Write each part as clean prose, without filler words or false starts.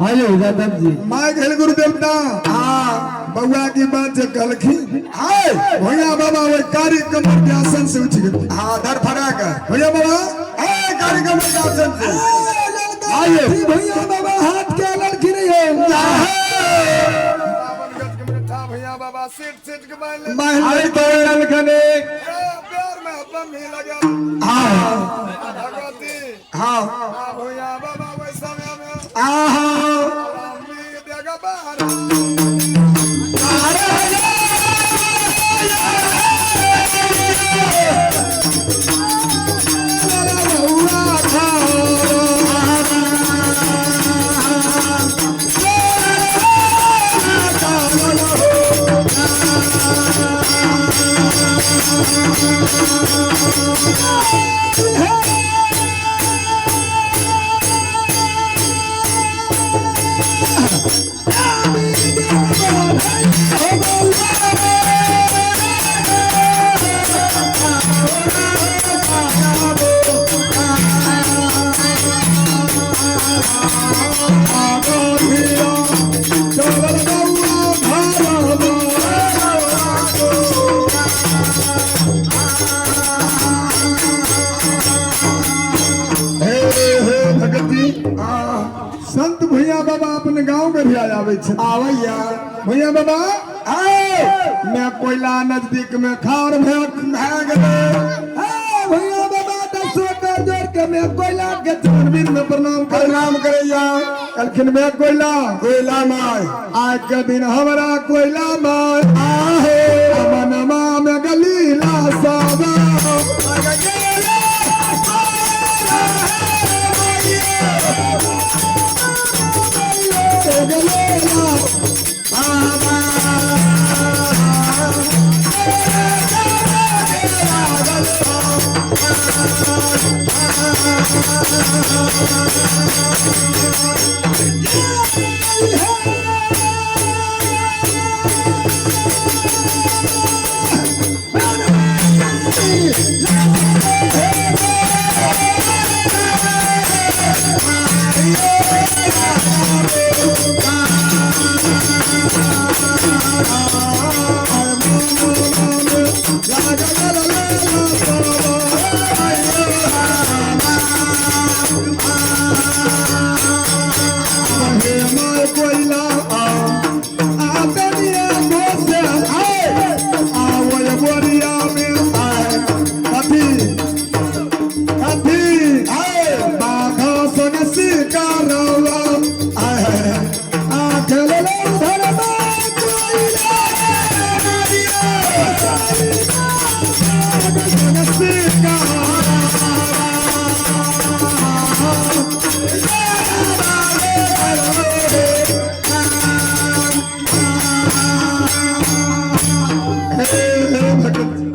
आयो जादव जी माय घेल गुरु देवता बउआ की बात जे कलखी भैया बाबा वो कार्यक्रम के आसन से उठ गए धर फड़ा का भैया बाबा कार्यक्रम के आसन से आयो भैया बाबा हाथ के लड़की नहीं है भैया बाबा सीट के महल तोड़न खने प्यार में अपन नहीं लगा भगवती भैया बाबा वैसा में देगा बाहर संत भैया बाबा अपने गांव में भी आवे आवैया भैया बाबा मैं कोयला नजदीक में खार भैया बाबा 10 कर जोड़ के मैं कोयला के चरणवीर में प्रणाम करैया कलखिन में कोयला माय आज के दिन हमारा कोयला माय आहे मनमा में गलीला सावा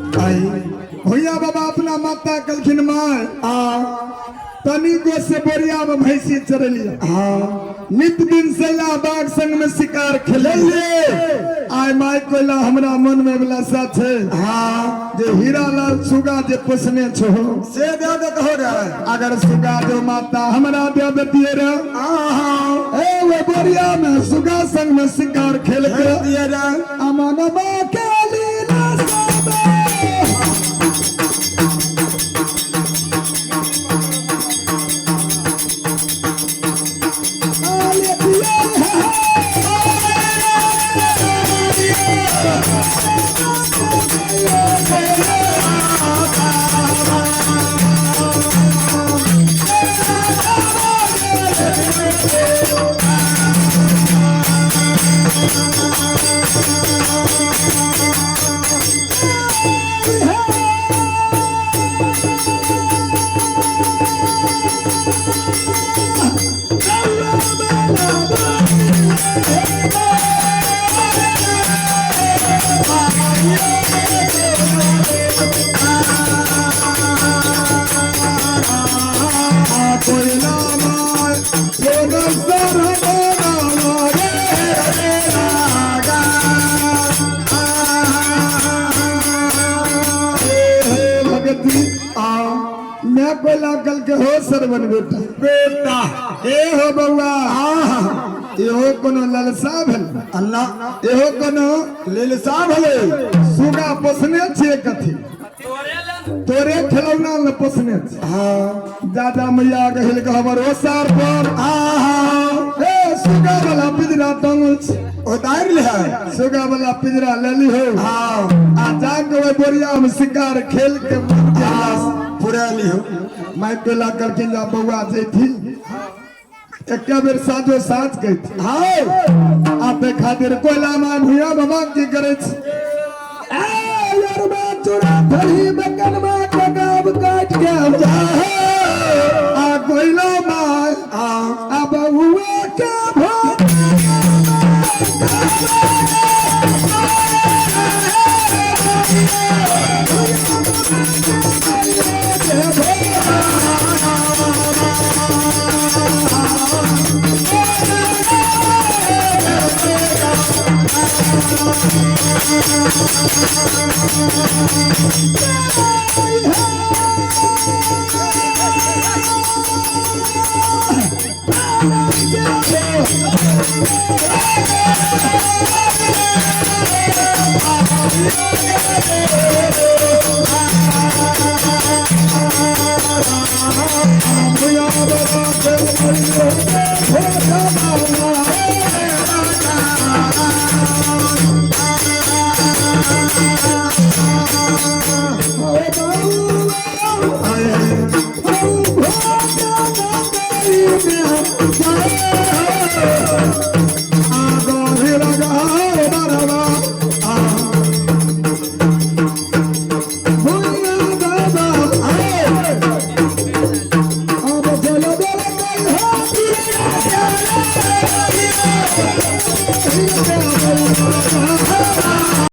भैया बाबा अपना माता कलखिन माय तनी को से बोरिया में भैंसी चरलिया नित दिन सैला बाग संग में शिकार खेले आय माय कोयला हमरा मन में बलासा छे जे हीरा लाल सुगा जे पोसने छो से दे दे हो रहा अगर सुगा जो माता हमरा दे देतिए रे ए वो बोरिया में सुगा संग में शिकार खेल के दिए रे अमन बा के लीला सब मैं कोई लागल के हो सरवन बेटा बेटा ए हो बउआ एहो कोनो ललसा भेल अल्लाह एहो कोनो लेलसा भले सुगा पोसने छिए कथी तोरे खिलौना में पोसने छी हाँ दादा मैया कहल के हमर ओसार पर ए सुगा वाला पिंजरा टांगल छी उतार ले है सुगा वाला पिंजरा ले ली हो हाँ आ जाके वो बोरिया में शिकार खेल के पूरा लियो मैं कोला करके जा बउआ जैथी एक बेर साजो साज कहती हाँ आपे खातिर कोयला मान हुआ बाबा की करे छी यार बात चुरा धरी बकन में कगाब काट के हम जा आ कोयला मार आ बउआ के भोग